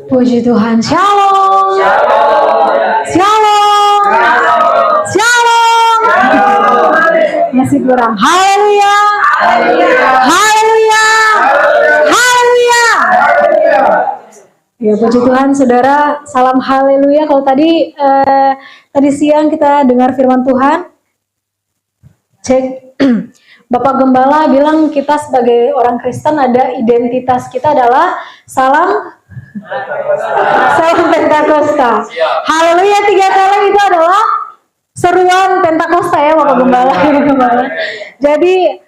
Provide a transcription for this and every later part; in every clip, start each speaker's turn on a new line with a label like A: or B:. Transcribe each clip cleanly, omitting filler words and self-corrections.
A: Puji Tuhan. Shalom. Shalom. Shalom. Masih kurang. Haleluya. Haleluya. Haleluya. Ya, puji Tuhan, saudara. Salam haleluya. Kalau tadi siang kita dengar firman Tuhan, cek Bapak Gembala bilang kita sebagai orang Kristen ada identitas kita adalah salam Pentakosta. Haleluya, 3 kali itu adalah seruan Pentakosta ya Bapak Gembala. Jadi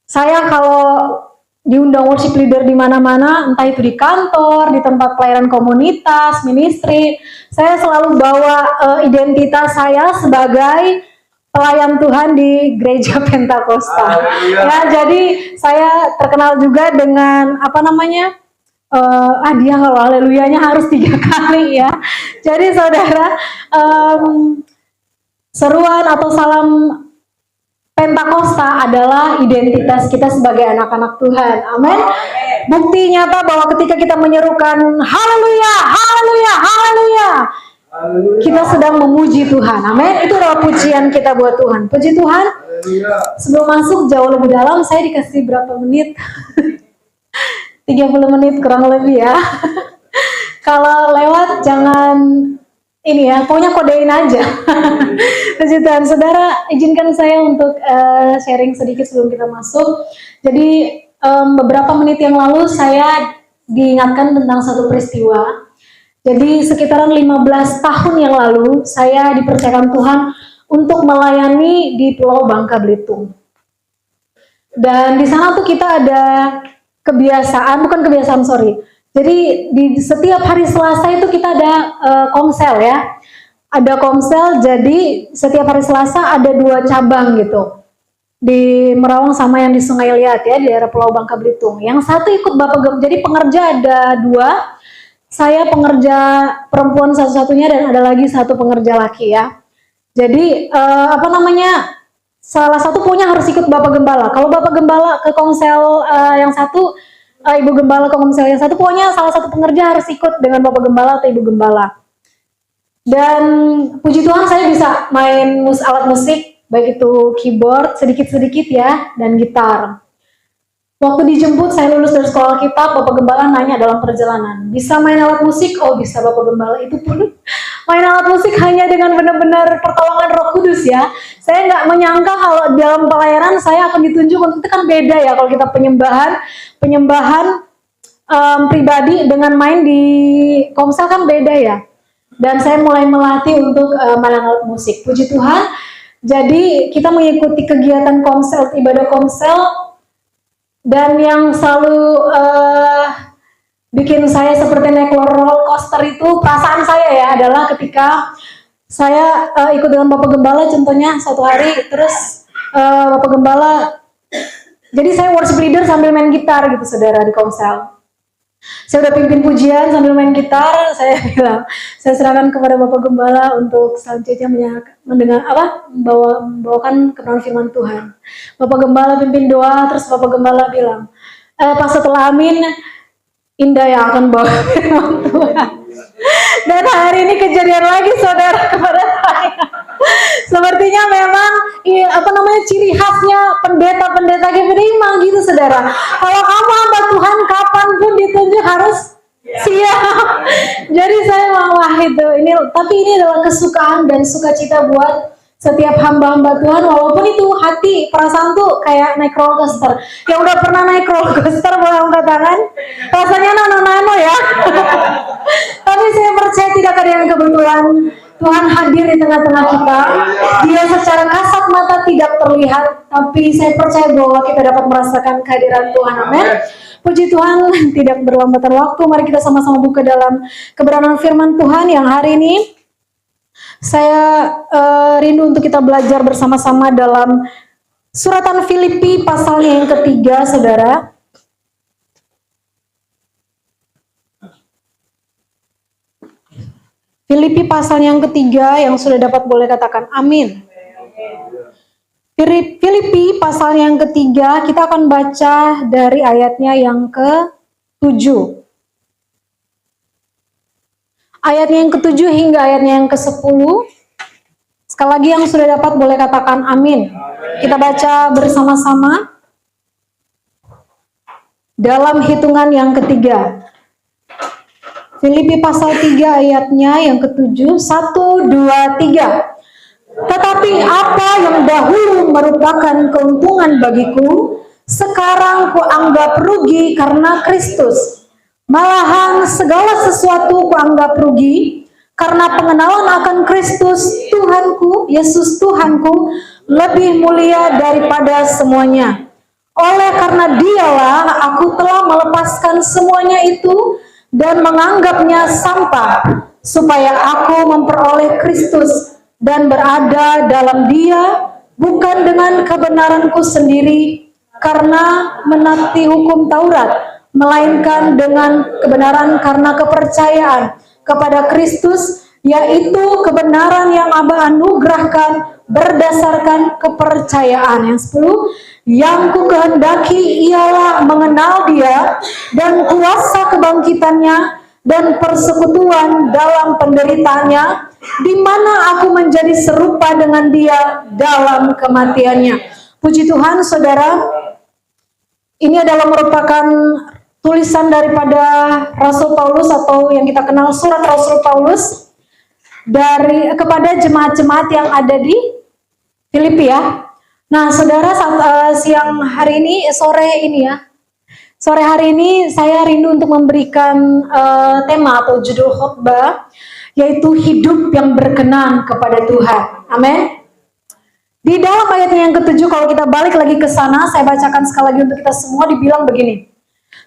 A: saya kalau diundang worship leader di mana-mana, entah itu di kantor, di tempat pelayanan komunitas, ministry, saya selalu bawa identitas saya sebagai pelayan Tuhan di gereja Pentakosta. Ya, jadi saya terkenal juga dengan dia kalau haleluyanya harus 3 kali ya. Jadi saudara, seruan atau salam Pentakosta adalah identitas kita sebagai anak-anak Tuhan. Amin. Bukti nyata bahwa ketika kita menyerukan haleluya, haleluya, haleluya, kita sedang memuji Tuhan. Amin. Itu adalah pujian kita buat Tuhan. Puji Tuhan. Sebelum masuk jauh lebih dalam, saya dikasih berapa menit? 30 menit kurang lebih ya. Kalau lewat jangan ini ya, pokoknya kodein aja. Puji Tuhan. Saudara, izinkan saya untuk sharing sedikit sebelum kita masuk. Jadi beberapa menit yang lalu saya diingatkan tentang satu peristiwa. Jadi sekitaran 15 tahun yang lalu saya dipercayakan Tuhan untuk melayani di Pulau Bangka Belitung. Dan di sana tuh kita ada Jadi di setiap hari Selasa itu kita ada komsel ya. Ada komsel, jadi setiap hari Selasa ada 2 cabang gitu. Di Merawang sama yang di Sungai Liat ya, di daerah Pulau Bangka Belitung. Yang satu ikut Bapak, jadi pengerja ada 2. Saya pengerja perempuan satu-satunya dan ada lagi satu pengerja laki ya. Jadi salah satu punya harus ikut Bapak Gembala. Kalau Bapak Gembala ke komsel yang satu, Ibu Gembala ke komsel yang satu, pokoknya salah satu pengerja harus ikut dengan Bapak Gembala atau Ibu Gembala. Dan puji Tuhan saya bisa main alat musik, baik itu keyboard sedikit-sedikit ya, dan gitar. Waktu dijemput, saya lulus dari sekolah kitab, Bapak Gembala nanya dalam perjalanan, bisa main alat musik? Oh bisa Bapak Gembala, itu pun main alat musik hanya dengan benar-benar pertolongan Roh Kudus ya. Saya nggak menyangka kalau dalam pelayanan saya akan ditunjuk, itu kan beda ya kalau kita penyembahan pribadi dengan main di komsel kan beda ya. Dan saya mulai melatih untuk main alat musik. Puji Tuhan, jadi kita mengikuti kegiatan komsel, ibadah komsel. Dan yang selalu bikin saya seperti naik roller coaster itu, perasaan saya ya adalah ketika saya ikut dengan Bapak Gembala, contohnya satu hari, terus Bapak Gembala, jadi saya worship leader sambil main gitar gitu saudara di komsel. Saya udah pimpin pujian sambil main gitar, saya bilang, saya serahkan kepada Bapak Gembala untuk selanjutnya membawakan kebenaran firman Tuhan. Bapak Gembala pimpin doa, terus Bapak Gembala bilang, pas setelah amin, Indah yang akan bawa firman Tuhan. Dan hari ini kejadian lagi saudara kepada saya. Sepertinya memang ciri khasnya pendeta-pendeta GPDI memang gitu saudara. Kalau kamu hamba Tuhan kapanpun ditunjuk harus siap. Jadi saya wah itu tapi ini adalah kesukaan dan sukacita buat setiap hamba-hamba Tuhan, walaupun itu hati perasaan tuh kayak naik roller coaster. Yang udah pernah naik roller coaster boleh angkat tangan. Rasanya nano-nano ya. Tapi saya percaya tidak ada yang kebetulan. Tuhan hadir di tengah-tengah kita. Dia secara kasat mata tidak terlihat, tapi saya percaya bahwa kita dapat merasakan kehadiran Tuhan. Amin. Puji Tuhan, tidak berlambatan waktu. Mari kita sama-sama buka dalam kebenaran firman Tuhan yang hari ini saya rindu untuk kita belajar bersama-sama dalam suratan Filipi pasalnya yang ketiga, saudara. Filipi pasal yang ketiga, yang sudah dapat boleh katakan amin. Filipi pasal yang ketiga, kita akan baca dari ayatnya yang ke-7 7. Ayatnya yang ke-7 hingga ayatnya yang ke-10. Sekali lagi yang sudah dapat boleh katakan amin. Kita baca bersama-sama dalam hitungan yang ketiga. Filipi pasal 3 ayatnya yang ke-7. 1, 2, 3. Tetapi apa yang dahulu merupakan keuntungan bagiku, sekarang kuanggap rugi karena Kristus. Malahan segala sesuatu kuanggap rugi karena pengenalan akan Kristus Tuhanku, Yesus Tuhanku, lebih mulia daripada semuanya. Oleh karena dialah aku telah melepaskan semuanya itu dan menganggapnya sampah, supaya aku memperoleh Kristus dan berada dalam Dia, bukan dengan kebenaranku sendiri karena menaati hukum Taurat, melainkan dengan kebenaran karena kepercayaan kepada Kristus, yaitu kebenaran yang Aba anugerahkan berdasarkan kepercayaan. Yang 10, yang ku kehendaki ialah mengenal Dia dan kuasa kebangkitannya dan persekutuan dalam penderitaannya, di mana aku menjadi serupa dengan Dia dalam kematiannya. Puji Tuhan, saudara, ini adalah merupakan tulisan daripada Rasul Paulus atau yang kita kenal surat Rasul Paulus kepada jemaat-jemaat yang ada di Filipi ya. Nah, saudara, siang hari ini, sore hari ini saya rindu untuk memberikan tema atau judul khotbah, yaitu hidup yang berkenan kepada Tuhan. Amin. Di dalam ayatnya yang ke-7, kalau kita balik lagi ke sana, saya bacakan sekali lagi untuk kita semua, dibilang begini.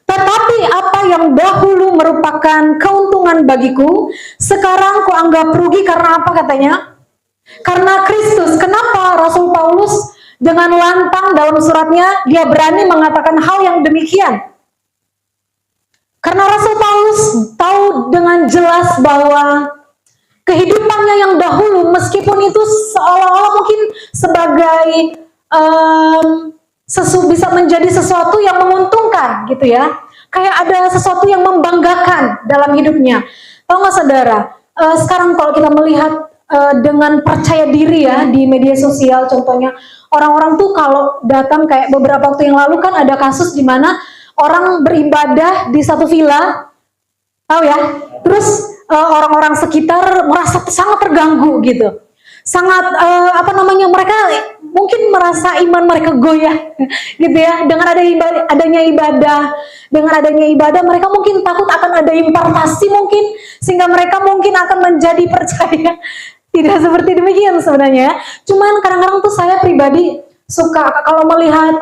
A: Tetapi apa yang dahulu merupakan keuntungan bagiku, sekarang kuanggap rugi karena apa katanya? Karena Kristus. Kenapa Rasul Paulus dengan lantang dalam suratnya dia berani mengatakan hal yang demikian? Karena Rasul Paulus tahu dengan jelas bahwa kehidupannya yang dahulu, meskipun itu seolah-olah mungkin sebagai bisa menjadi sesuatu yang menguntungkan gitu ya, kayak ada sesuatu yang membanggakan dalam hidupnya. Tahu nggak saudara, sekarang kalau kita melihat dengan percaya diri ya di media sosial, contohnya orang-orang tuh kalau datang, kayak beberapa waktu yang lalu kan ada kasus di mana orang beribadah di satu villa, tahu ya, terus orang-orang sekitar merasa sangat terganggu gitu, sangat mereka mungkin merasa iman mereka goyah gitu ya, dengan adanya ibadah mereka mungkin takut akan ada impartasi mungkin, sehingga mereka mungkin akan menjadi percaya. Tidak seperti demikian sebenarnya. Cuman kadang-kadang tuh saya pribadi suka kalau melihat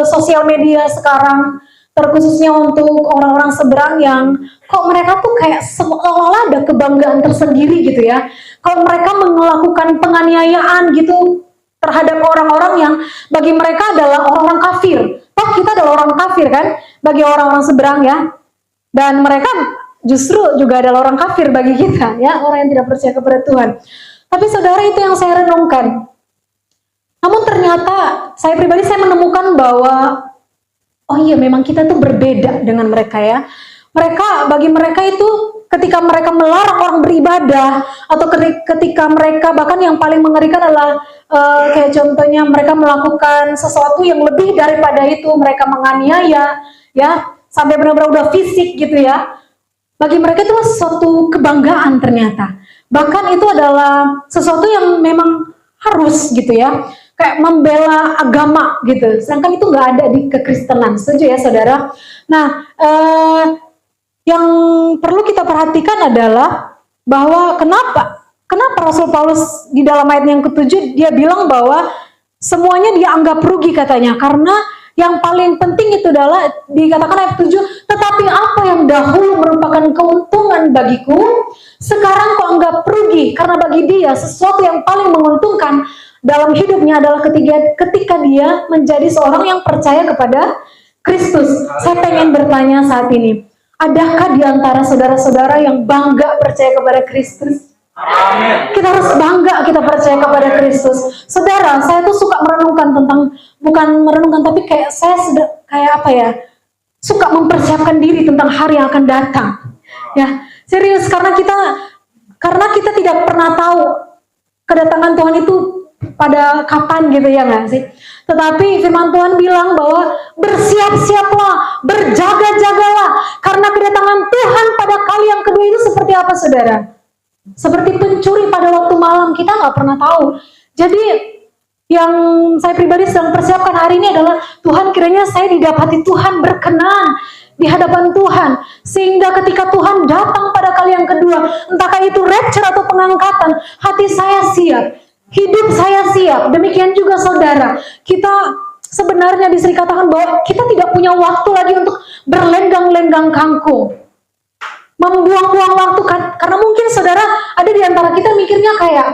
A: sosial media sekarang, terkhususnya untuk orang-orang seberang yang kok mereka tuh kayak seolah-olah ada kebanggaan tersendiri gitu ya. Kalau mereka melakukan penganiayaan gitu terhadap orang-orang yang bagi mereka adalah orang-orang kafir. Toh kita adalah orang kafir kan bagi orang-orang seberang ya. Dan mereka justru juga adalah orang kafir bagi kita ya, orang yang tidak percaya kepada Tuhan. Tapi saudara, itu yang saya renungkan. Namun ternyata saya pribadi menemukan bahwa oh iya, memang kita tuh berbeda dengan mereka ya. Bagi mereka itu ketika mereka melarang orang beribadah, atau ketika mereka, bahkan yang paling mengerikan adalah kayak contohnya mereka melakukan sesuatu yang lebih daripada itu, mereka menganiaya ya, sampai benar-benar udah fisik gitu ya. Bagi mereka itu sesuatu kebanggaan ternyata. Bahkan itu adalah sesuatu yang memang harus gitu ya, kayak membela agama gitu. Sedangkan itu nggak ada di kekristenan. Setuju ya saudara? Nah, yang perlu kita perhatikan adalah bahwa kenapa Rasul Paulus di dalam ayat yang ke-7 dia bilang bahwa semuanya dia anggap rugi katanya, karena yang paling penting itu adalah dikatakan ayat 7, tetapi apa yang dahulu merupakan keuntungan bagiku, sekarang kau anggap rugi, karena bagi dia sesuatu yang paling menguntungkan dalam hidupnya adalah ketika dia menjadi seorang yang percaya kepada Kristus. Saya pengen bertanya saat ini, adakah di antara saudara-saudara yang bangga percaya kepada Kristus? Amin. Kita harus bangga kita percaya kepada Kristus. Saudara, saya tuh suka merenungkan tentang, bukan merenungkan tapi kayak saya kayak apa ya, suka mempersiapkan diri tentang hari yang akan datang. Ya, serius, karena kita tidak pernah tahu kedatangan Tuhan itu pada kapan gitu ya nggak sih? Tetapi firman Tuhan bilang bahwa bersiap-siaplah, berjaga-jagalah, karena kedatangan Tuhan pada kali yang kedua itu seperti apa, saudara? Seperti pencuri pada waktu malam, kita nggak pernah tahu. Jadi yang saya pribadi sedang persiapkan hari ini adalah, Tuhan, kiranya saya didapati Tuhan berkenan di hadapan Tuhan, sehingga ketika Tuhan datang pada kali yang kedua, entahkah itu rapture atau pengangkatan, hati saya siap, hidup saya siap. Demikian juga saudara, kita sebenarnya bisa dikatakan bahwa kita tidak punya waktu lagi untuk berlenggang-lenggang kangkung, membuang-buang waktu, karena mungkin saudara ada di antara kita mikirnya kayak,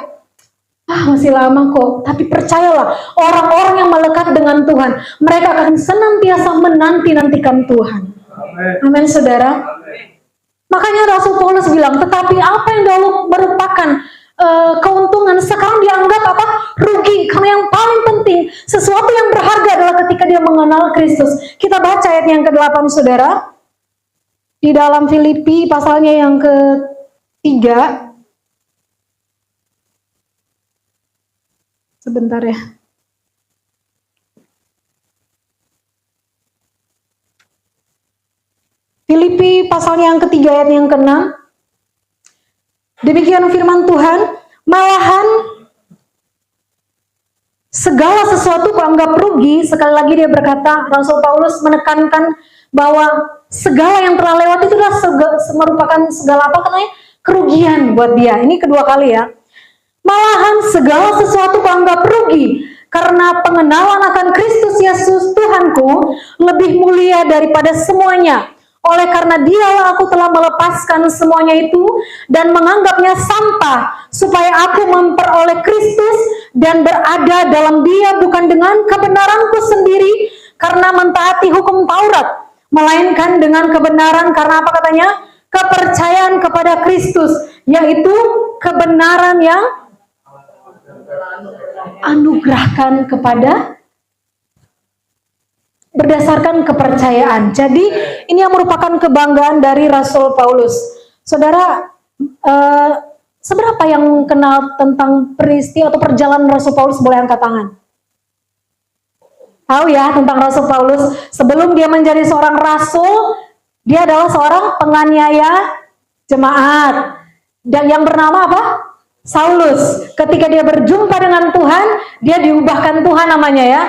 A: masih lama kok. Tapi percayalah, orang-orang yang melekat dengan Tuhan, mereka akan senantiasa menanti-nantikan Tuhan. Amin, saudara. Makanya Rasul Paulus bilang, tetapi apa yang dahulu merupakan keuntungan, sekarang dianggap apa? Rugi. Karena yang paling penting, sesuatu yang berharga adalah ketika dia mengenal Kristus. Kita baca ayat yang ke-8, saudara. Di dalam Filipi pasalnya yang ke-3. Sebentar ya. Filipi pasalnya yang ke-3 ayat yang ke-6. Demikian firman Tuhan, malahan segala sesuatu kuanggap rugi. Sekali lagi dia berkata, Rasul Paulus menekankan bahwa segala yang telah lewat itu adalah merupakan segala apa katanya? Kerugian buat dia. Ini kedua kali ya. Malahan segala sesuatu kuanggap rugi karena pengenalan akan Kristus Yesus Tuhanku lebih mulia daripada semuanya. Oleh karena dialah aku telah melepaskan semuanya itu dan menganggapnya sampah, supaya aku memperoleh Kristus dan berada dalam dia, bukan dengan kebenaranku sendiri karena mentaati hukum Taurat, melainkan dengan kebenaran karena apa katanya? Kepercayaan kepada Kristus, yaitu kebenaran yang anugerahkan kepada berdasarkan kepercayaan. Jadi ini yang merupakan kebanggaan dari Rasul Paulus. Saudara, seberapa yang kenal tentang peristiwa atau perjalanan Rasul Paulus, boleh angkat tangan? Tahu ya tentang Rasul Paulus? Sebelum dia menjadi seorang rasul, dia adalah seorang penganiaya jemaat. Dan yang bernama apa? Saulus. Ketika dia berjumpa dengan Tuhan, dia diubahkan Tuhan namanya ya,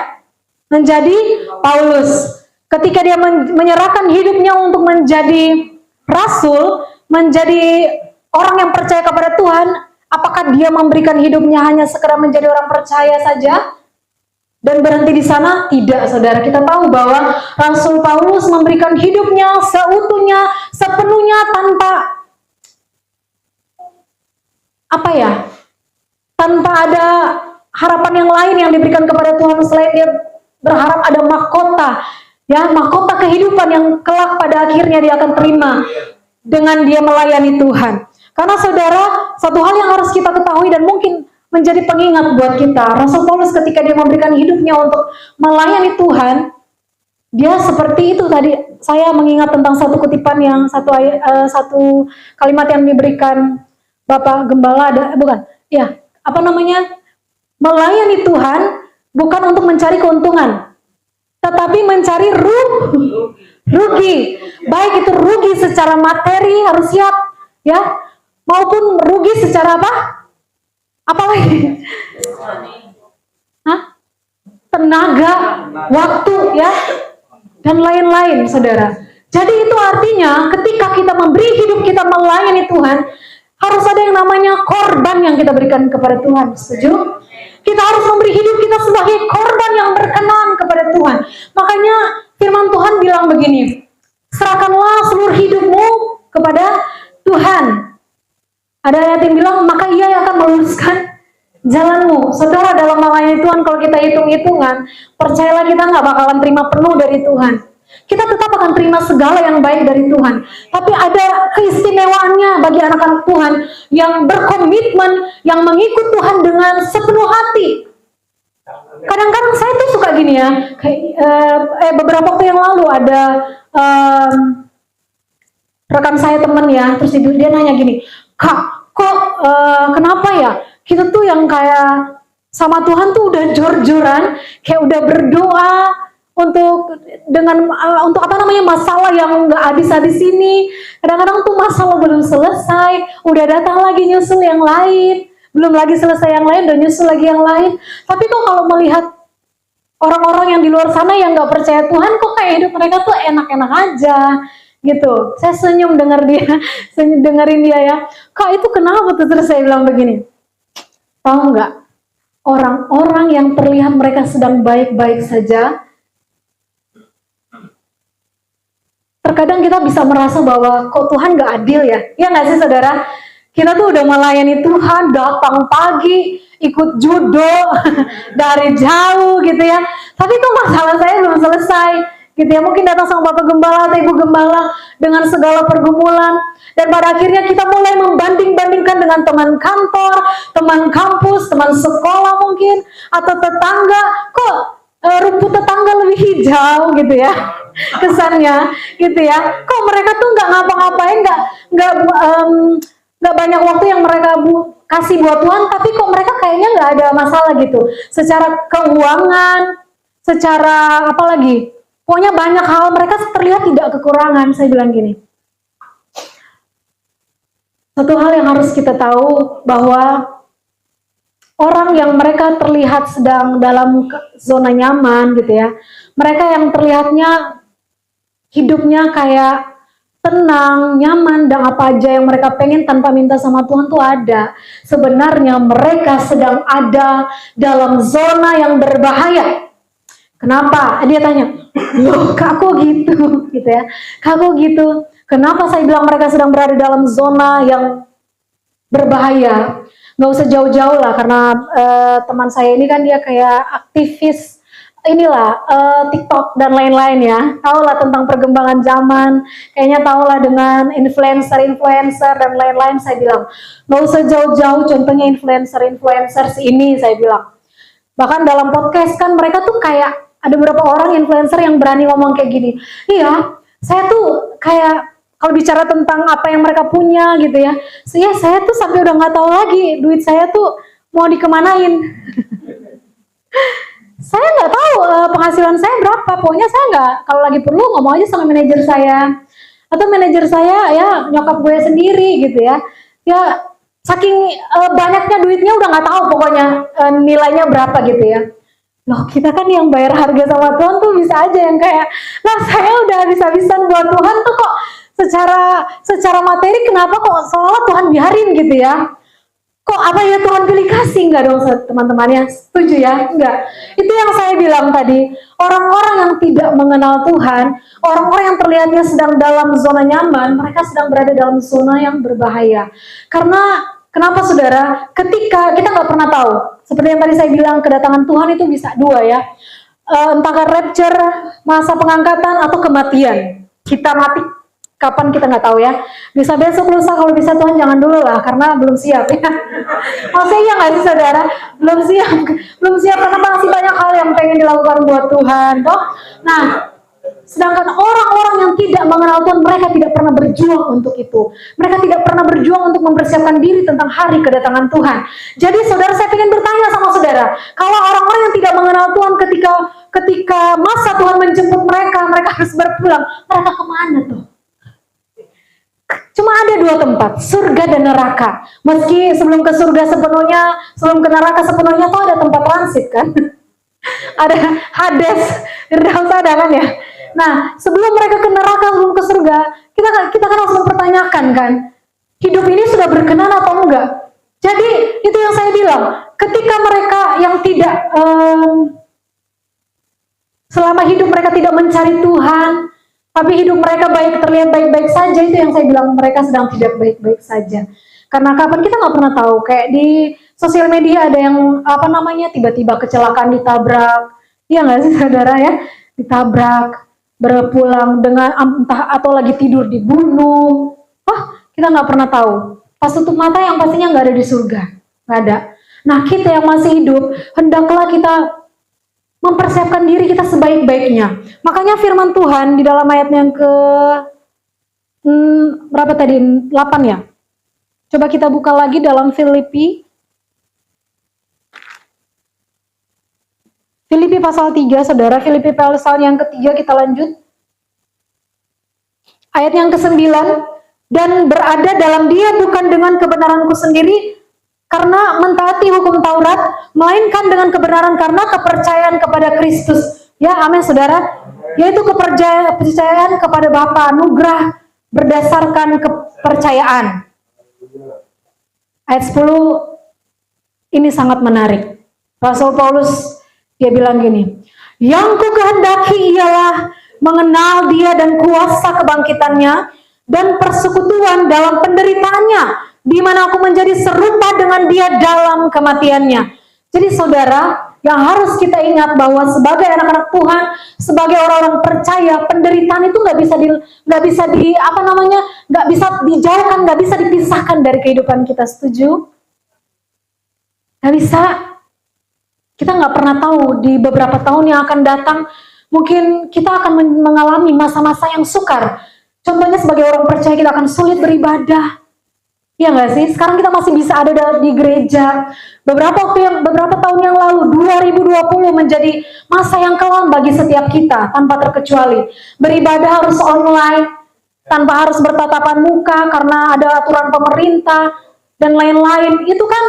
A: menjadi Paulus. Ketika dia menyerahkan hidupnya untuk menjadi rasul, menjadi orang yang percaya kepada Tuhan, apakah dia memberikan hidupnya hanya sekedar menjadi orang percaya saja dan berhenti di sana? Tidak, saudara. Kita tahu bahwa Rasul Paulus memberikan hidupnya seutuhnya, sepenuhnya, tanpa tanpa ada harapan yang lain yang diberikan kepada Tuhan selain dia berharap ada mahkota, ya, mahkota kehidupan yang kelak pada akhirnya dia akan terima dengan dia melayani Tuhan. Karena saudara, satu hal yang harus kita ketahui dan mungkin menjadi pengingat buat kita, Rasul Paulus ketika dia memberikan hidupnya untuk melayani Tuhan, dia seperti itu tadi. Saya mengingat tentang satu kutipan yang satu kalimat yang diberikan Bapak Gembala, melayani Tuhan bukan untuk mencari keuntungan, tetapi mencari rugi. Baik itu rugi secara materi, harus siap ya, maupun rugi secara apalagi? Tenaga, waktu ya, dan lain-lain, saudara. Jadi itu artinya ketika kita memberi hidup kita melayani Tuhan, harus ada yang namanya korban yang kita berikan kepada Tuhan. Setuju? Kita harus memberi hidup kita sebagai korban yang berkenan kepada Tuhan. Makanya firman Tuhan bilang begini, serahkanlah seluruh hidupmu kepada Tuhan. Ada ayat yang bilang, maka ia yang akan meluruskan jalanmu. Saudara, dalam melayani Tuhan, kalau kita hitung-hitungan, percayalah kita nggak bakalan terima penuh dari Tuhan. Kita tetap akan terima segala yang baik dari Tuhan. Tapi ada keistimewaannya bagi anak-anak Tuhan yang berkomitmen, yang mengikut Tuhan dengan sepenuh hati. Kadang-kadang saya tuh suka gini ya, kayak beberapa waktu yang lalu ada rekan saya temen ya, terus dia nanya gini, Kak, kok kenapa ya kita tuh yang kayak sama Tuhan tuh udah jor-joran, kayak udah berdoa untuk untuk apa namanya masalah yang nggak habis-habis ini. Kadang-kadang tuh masalah belum selesai, udah datang lagi nyusul yang lain, belum lagi selesai yang lain, udah nyusul lagi yang lain. Tapi kok kalau melihat orang-orang yang di luar sana yang nggak percaya Tuhan, kok kayak hidup mereka tuh enak-enak aja gitu. Saya senyum dengar dia, dengerin dia ya. Kak, itu kenapa tuh? Terus saya bilang begini, tahu nggak? Orang-orang yang terlihat mereka sedang baik-baik saja, terkadang kita bisa merasa bahwa kok Tuhan nggak adil ya? Ya nggak sih saudara? Kita tuh udah melayani Tuhan, datang pagi, ikut judo dari jauh gitu ya. Tapi kok masalah saya belum selesai gitu ya. Mungkin datang sama Bapak Gembala atau Ibu Gembala dengan segala pergumulan. Dan pada akhirnya kita mulai membanding-bandingkan dengan teman kantor, teman kampus, teman sekolah mungkin, atau tetangga. Kok rumput tetangga lebih hijau gitu ya kesannya gitu ya. Kok mereka tuh nggak ngapa-ngapain, nggak banyak waktu yang mereka kasih buat Tuhan, tapi kok mereka kayaknya nggak ada masalah gitu. Secara keuangan, secara apa lagi, pokoknya banyak hal mereka terlihat tidak kekurangan. Saya bilang gini, satu hal yang harus kita tahu bahwa orang yang mereka terlihat sedang dalam zona nyaman gitu ya, mereka yang terlihatnya hidupnya kayak tenang, nyaman, dan apa aja yang mereka pengen tanpa minta sama Tuhan tuh ada. Sebenarnya mereka sedang ada dalam zona yang berbahaya. Kenapa? Dia tanya, loh kak kok gitu? Gitu ya, kak kok gitu? Kenapa saya bilang mereka sedang berada dalam zona yang berbahaya? Nggak usah jauh-jauh lah, karena teman saya ini kan dia kayak aktivis inilah TikTok dan lain-lain ya. Tahu lah tentang perkembangan zaman, kayaknya tahu lah dengan influencer dan lain-lain. Saya bilang nggak usah jauh-jauh, contohnya influencer ini saya bilang. Bahkan dalam podcast kan mereka tuh kayak ada beberapa orang influencer yang berani ngomong kayak gini, iya saya tuh kayak kalau bicara tentang apa yang mereka punya gitu ya, saya tuh sampai udah nggak tahu lagi duit saya tuh mau dikemanain. Saya nggak tahu penghasilan saya berapa, pokoknya saya nggak, kalau lagi perlu ngomong aja sama manajer saya, atau manajer saya ya nyokap gue sendiri gitu ya, ya saking banyaknya duitnya udah nggak tahu pokoknya nilainya berapa gitu ya. Loh kita kan yang bayar harga sama Tuhan tuh bisa aja yang kayak, nah saya udah habis-habisan buat Tuhan tuh kok secara materi kenapa kok seolah Tuhan biarin gitu ya? Kok apa ya Tuhan pilih kasih? Enggak dong teman-temannya, setuju ya? Enggak. Itu yang saya bilang tadi, orang-orang yang tidak mengenal Tuhan, orang-orang yang terlihatnya sedang dalam zona nyaman, mereka sedang berada dalam zona yang berbahaya. Karena kenapa saudara? Ketika kita nggak pernah tahu, seperti yang tadi saya bilang, kedatangan Tuhan itu bisa dua ya, entah rapture, masa pengangkatan atau kematian. Kita mati kapan kita nggak tahu ya, bisa besok lusa, kalau bisa Tuhan jangan dulu lah karena belum siap ya. Maksudnya iya nggak sih saudara, belum siap karena masih banyak hal yang pengen dilakukan buat Tuhan toh. Nah sedangkan orang-orang yang tidak mengenal Tuhan, mereka tidak pernah berjuang untuk itu, mereka tidak pernah berjuang untuk mempersiapkan diri tentang hari kedatangan Tuhan. Jadi saudara, saya ingin bertanya sama saudara, kalau orang-orang yang tidak mengenal Tuhan, ketika masa Tuhan menjemput mereka harus berpulang, mereka kemana tuh? Cuma ada dua tempat, surga dan neraka. Meski sebelum ke surga sepenuhnya, sebelum ke neraka sepenuhnya tuh ada tempat transit kan. Ada Hades, Firdaus ada kan ya. Nah sebelum mereka ke neraka, sebelum ke surga, kita kan harus mempertanyakan kan, hidup ini sudah berkenan atau enggak. Jadi itu yang saya bilang, ketika mereka yang tidak selama hidup mereka tidak mencari Tuhan, tapi hidup mereka terlihat baik-baik saja, itu yang saya bilang mereka sedang tidak baik-baik saja. Karena kapan kita nggak pernah tahu, kayak di sosial media ada yang apa namanya tiba-tiba kecelakaan, ditabrak, iya nggak sih saudara ya, ditabrak, berpulang dengan entah atau lagi tidur dibunuh. Kita nggak pernah tahu. Pas tutup mata yang pastinya nggak ada di surga, nggak ada. Nah kita yang masih hidup, hendaklah kita mempersiapkan diri kita sebaik-baiknya. Makanya firman Tuhan di dalam ayat yang ke berapa tadi? 8 ya. Coba kita buka lagi dalam Filipi pasal 3, Saudara. Filipi pasal yang ketiga, kita lanjut. Ayat yang ke-9, dan berada dalam Dia bukan dengan kebenaranku sendiri karena mentaati hukum Taurat, melainkan dengan kebenaran karena kepercayaan kepada Kristus. Ya, amin Saudara. Yaitu kepercayaan kepada Bapa, anugerah berdasarkan kepercayaan. Ayat 10 ini sangat menarik. Rasul Paulus dia bilang gini, yang ku kehendaki ialah mengenal Dia dan kuasa kebangkitannya dan persekutuan dalam penderitaannya, di mana aku menjadi serupa dengan Dia dalam kematiannya. Jadi saudara, yang harus kita ingat bahwa sebagai anak-anak Tuhan, sebagai orang-orang percaya, penderitaan itu nggak bisa dijauhkan, nggak bisa dipisahkan dari kehidupan kita. Setuju? Nggak bisa. Kita nggak pernah tahu di beberapa tahun yang akan datang, mungkin kita akan mengalami masa-masa yang sukar. Contohnya sebagai orang percaya kita akan sulit beribadah. Ya nggak sih? Sekarang kita masih bisa ada di gereja. Beberapa tahun yang lalu, 2020 menjadi masa yang kelam bagi setiap kita tanpa terkecuali. Beribadah harus online, tanpa harus bertatapan muka karena ada aturan pemerintah dan lain-lain. Itu kan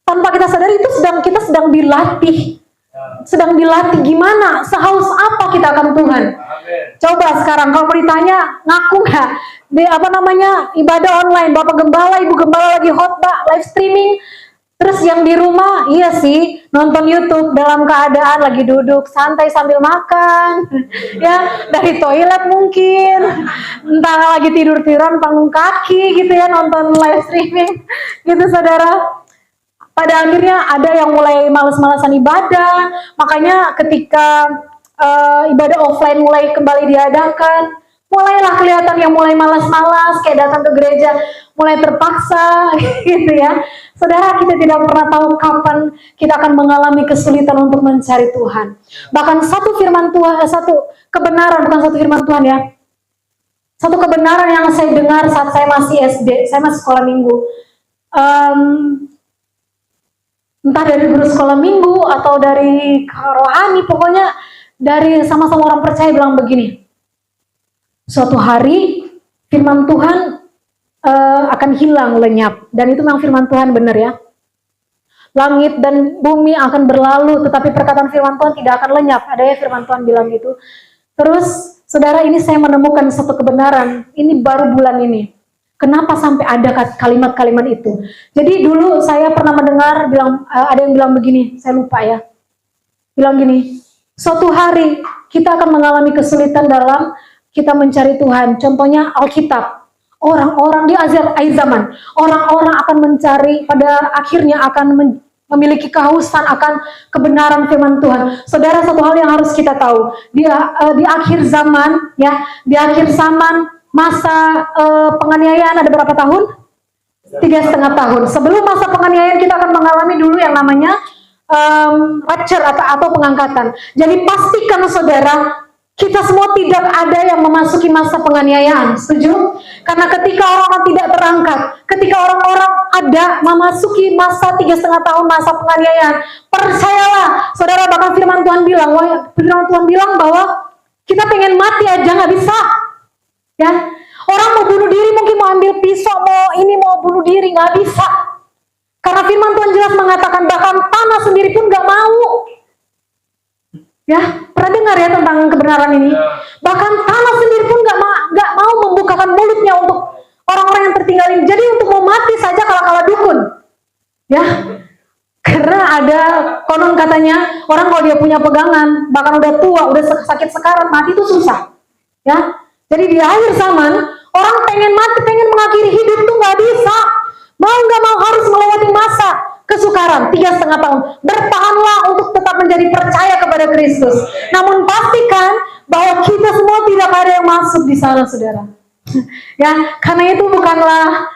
A: tanpa kita sadari itu kita sedang dilatih. Sedang dilatih gimana, sehaus apa kita akan Tuhan. Coba sekarang kalau ditanya, ngaku nggak ibadah online, Bapak Gembala, Ibu Gembala lagi khotbah, live streaming, terus yang di rumah, iya sih, nonton YouTube dalam keadaan lagi duduk santai sambil makan, ya dari toilet mungkin, entah lagi tidur-tiduran panggung kaki gitu ya, nonton live streaming, gitu saudara. Pada akhirnya ada yang mulai malas-malasan ibadah, makanya ketika ibadah offline mulai kembali diadakan, mulailah kelihatan yang mulai malas-malas, kayak datang ke gereja, mulai terpaksa, gitu ya. Saudara, kita tidak pernah tahu kapan kita akan mengalami kesulitan untuk mencari Tuhan. Bahkan satu firman Tuhan, satu kebenaran, bukan satu firman Tuhan ya, satu kebenaran yang saya dengar saat saya masih SD, saya masih sekolah minggu, entah dari guru sekolah minggu atau dari rohani, pokoknya dari sama-sama orang percaya bilang begini, suatu hari firman Tuhan akan hilang, lenyap, dan itu memang firman Tuhan benar ya. Langit dan bumi akan berlalu, tetapi perkataan firman Tuhan tidak akan lenyap. Ada ya firman Tuhan bilang gitu. Terus saudara, ini saya menemukan satu kebenaran, ini baru bulan ini. Kenapa sampai ada kalimat-kalimat itu? Jadi dulu saya pernah mendengar ada yang bilang begini, saya lupa ya. Bilang gini, suatu hari kita akan mengalami kesulitan dalam kita mencari Tuhan. Contohnya Alkitab. Orang-orang di akhir zaman, orang-orang akan mencari, pada akhirnya akan memiliki kehausan akan kebenaran firman Tuhan. Saudara, satu hal yang harus kita tahu, di akhir zaman ya, di akhir zaman masa penganiayaan ada berapa tahun? 3,5 tahun. Sebelum masa penganiayaan kita akan mengalami dulu yang namanya rapture atau pengangkatan. Jadi pastikan saudara, kita semua tidak ada yang memasuki masa penganiayaan. Setuju? Karena ketika orang-orang tidak terangkat, ketika orang-orang ada memasuki masa 3,5 tahun masa penganiayaan, percayalah saudara, bahkan firman Tuhan bilang bahwa kita pengen mati aja nggak bisa. Ya, orang mau bunuh diri, mungkin mau ambil pisau, mau bunuh diri, nggak bisa. Karena firman Tuhan jelas mengatakan bahkan tanah sendiri pun nggak mau. Ya, pernah dengar ya tentang kebenaran ini? Bahkan tanah sendiri pun nggak mau membukakan mulutnya untuk orang-orang yang tertinggal ini. Jadi untuk mau mati saja kala-kala dukun. Ya, karena ada konon katanya orang kalau dia punya pegangan, bahkan udah tua, udah sakit sekarat, mati itu susah. Ya. Jadi di akhir zaman, orang pengen mati, pengen mengakhiri hidup tuh nggak bisa. Mau nggak mau harus melewati masa kesukaran 3,5 tahun. Bertahanlah untuk tetap menjadi percaya kepada Kristus. Namun pastikan bahwa kita semua tidak ada yang masuk di sana, saudara. Ya, karena itu bukanlah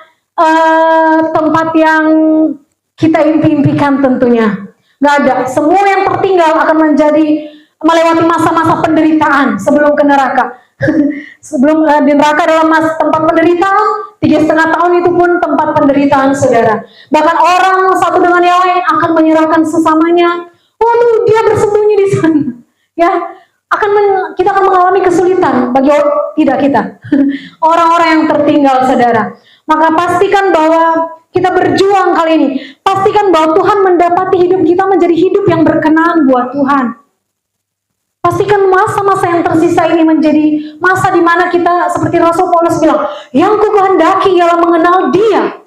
A: tempat yang kita impi-impikan tentunya. Nggak ada. Semua yang tertinggal akan menjadi melewati masa-masa penderitaan sebelum ke neraka. Sebelum di neraka adalah tempat penderitaan, 3,5 tahun itu pun tempat penderitaan, saudara. Bahkan orang satu dengan yang lain akan menyerahkan sesamanya. Waduh, dia bersembunyi di sana. Ya, kita akan mengalami kesulitan bagi tidak kita. Orang-orang yang tertinggal, saudara. Maka pastikan bahwa kita berjuang kali ini. Pastikan bahwa Tuhan mendapati hidup kita menjadi hidup yang berkenan buat Tuhan. Pastikan masa-masa yang tersisa ini menjadi masa di mana kita seperti Rasul Paulus bilang, yang ku kehendaki ialah mengenal Dia.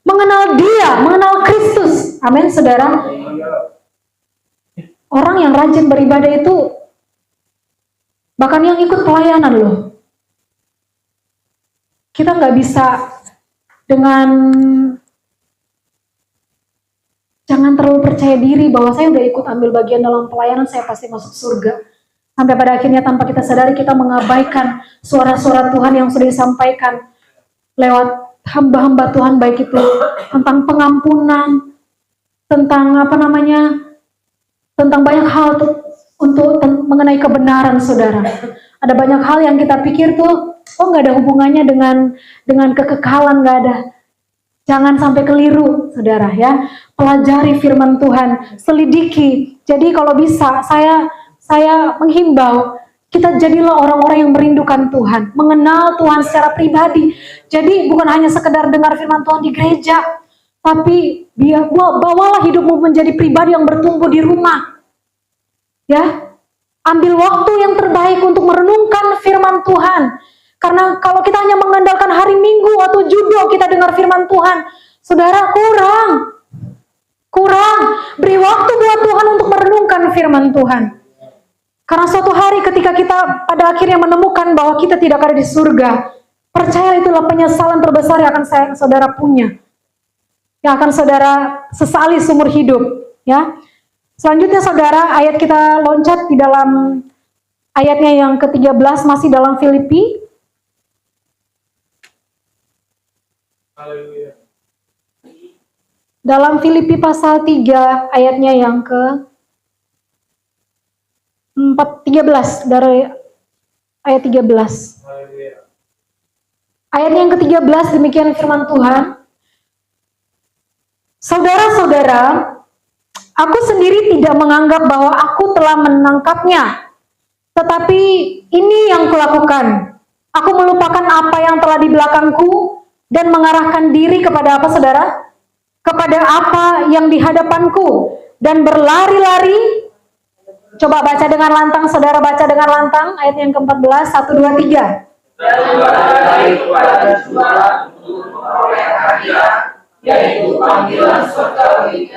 A: Mengenal Dia, mengenal Kristus. Amin, saudara. Orang yang rajin beribadah itu, bahkan yang ikut pelayanan loh. Kita nggak bisa dengan jangan terlalu percaya diri bahwa saya udah ikut ambil bagian dalam pelayanan, saya pasti masuk surga. Sampai pada akhirnya tanpa kita sadari kita mengabaikan suara-suara Tuhan yang sudah disampaikan lewat hamba-hamba Tuhan, baik itu tentang pengampunan, tentang tentang banyak hal untuk mengenai kebenaran, saudara. Ada banyak hal yang kita pikir tuh, nggak ada hubungannya dengan kekekalan, nggak ada. Jangan sampai keliru, saudara ya. Pelajari firman Tuhan, selidiki. Jadi kalau bisa, saya menghimbau, kita jadilah orang-orang yang merindukan Tuhan, mengenal Tuhan secara pribadi. Jadi bukan hanya sekedar dengar firman Tuhan di gereja, tapi bawalah hidupmu menjadi pribadi yang bertumbuh di rumah. Ya, ambil waktu yang terbaik untuk merenungkan firman Tuhan. Karena kalau kita hanya mengandalkan hari Minggu atau judo kita dengar firman Tuhan, saudara, kurang. Beri waktu buat Tuhan untuk merenungkan firman Tuhan. Karena suatu hari ketika kita pada akhirnya menemukan bahwa kita tidak ada di surga, percaya itulah penyesalan terbesar yang akan saudara punya. Yang akan saudara sesali seumur hidup. Ya. Selanjutnya saudara, ayat kita loncat di dalam ayatnya yang ke-13, masih dalam Filipi.
B: Haleluya.
A: Dalam Filipi pasal 3 ayatnya yang ke-13, dari ayat 13.
B: Haleluya.
A: Ayatnya yang ke-13 demikian firman Tuhan. Saudara-saudara, aku sendiri tidak menganggap bahwa aku telah menangkapnya. Tetapi ini yang kulakukan. Aku melupakan apa yang telah di belakangku dan mengarahkan diri kepada apa, saudara? Kepada apa yang di hadapanku dan berlari-lari. Coba baca dengan lantang, saudara, baca dengan lantang ayat yang ke-14, 1, 2, 3.
B: Dan berlari kepada juara untuk memperoleh hadiah, yaitu panggilan surgawi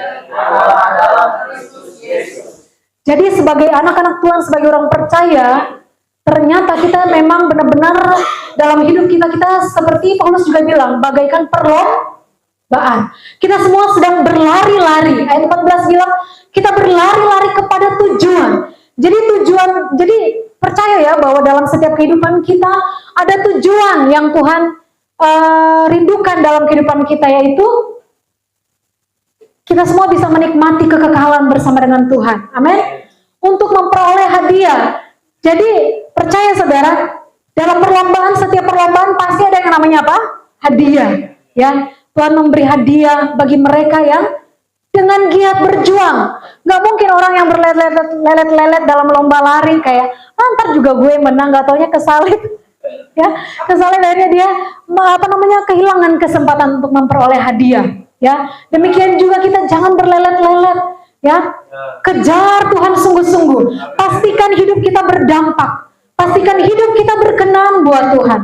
B: dalam Kristus Yesus.
A: Jadi sebagai anak-anak Tuhan, sebagai orang percaya, ternyata kita memang benar-benar dalam hidup kita seperti Paulus juga bilang, bagaikan perlombaan. Kita semua sedang berlari-lari. Ayat 14 bilang, kita berlari-lari kepada tujuan. Jadi percaya ya bahwa dalam setiap kehidupan kita ada tujuan yang Tuhan rindukan dalam kehidupan kita, yaitu kita semua bisa menikmati kekekalan bersama dengan Tuhan. Amin. Untuk memperoleh hadiah. Jadi percaya saudara, dalam perlombaan, setiap perlombaan pasti ada yang namanya apa? Hadiah. Ya, Tuhan memberi hadiah bagi mereka yang dengan giat berjuang. Gak mungkin orang yang berlelet-lelet dalam lomba lari kayak, ntar juga gue menang, gak taunya kesalip. Ya, kesalip akhirnya dia kehilangan kesempatan untuk memperoleh hadiah. Ya, demikian juga kita jangan berlelet-lelet. Ya, kejar Tuhan sungguh-sungguh. Pastikan hidup kita berdampak. Pastikan hidup kita berkenan buat Tuhan.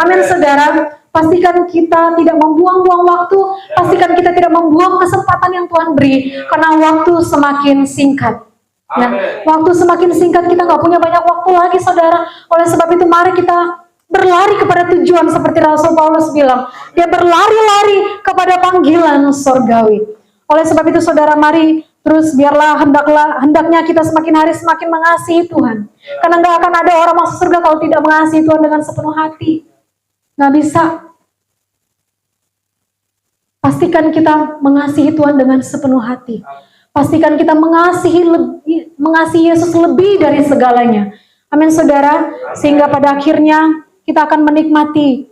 A: Amin, saudara. Pastikan kita tidak membuang-buang waktu. Pastikan kita tidak membuang kesempatan yang Tuhan beri. Karena waktu semakin singkat. Ya, waktu semakin singkat, kita nggak punya banyak waktu lagi, saudara. Oleh sebab itu, mari kita berlari kepada tujuan seperti Rasul Paulus bilang. Dia berlari-lari kepada panggilan surgawi. Oleh sebab itu, saudara, mari terus hendaknya kita semakin hari semakin mengasihi Tuhan. Karena nggak akan ada orang masuk surga kalau tidak mengasihi Tuhan dengan sepenuh hati. Nggak bisa. Pastikan kita mengasihi Tuhan dengan sepenuh hati. Pastikan kita mengasihi Yesus lebih dari segalanya. Amin saudara, sehingga pada akhirnya kita akan menikmati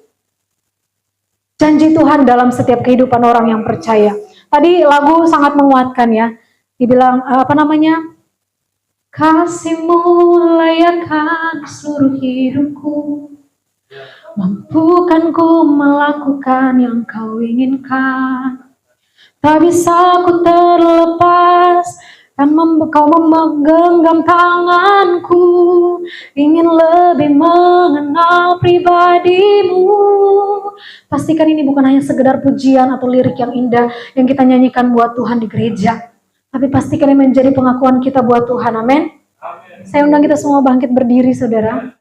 A: janji Tuhan dalam setiap kehidupan orang yang percaya. Tadi lagu sangat menguatkan ya. Dibilang kasih-Mu layakkan seluruh hidupku. Mampukan ku melakukan yang Kau inginkan. Tak bisa ku terlepas dan Kau memegang tanganku. Ingin lebih mengenal pribadi-Mu. Pastikan ini bukan hanya sekedar pujian atau lirik yang indah yang kita nyanyikan buat Tuhan di gereja. Tapi pastikan ini menjadi pengakuan kita buat Tuhan. Amin. Saya undang kita semua bangkit berdiri saudara.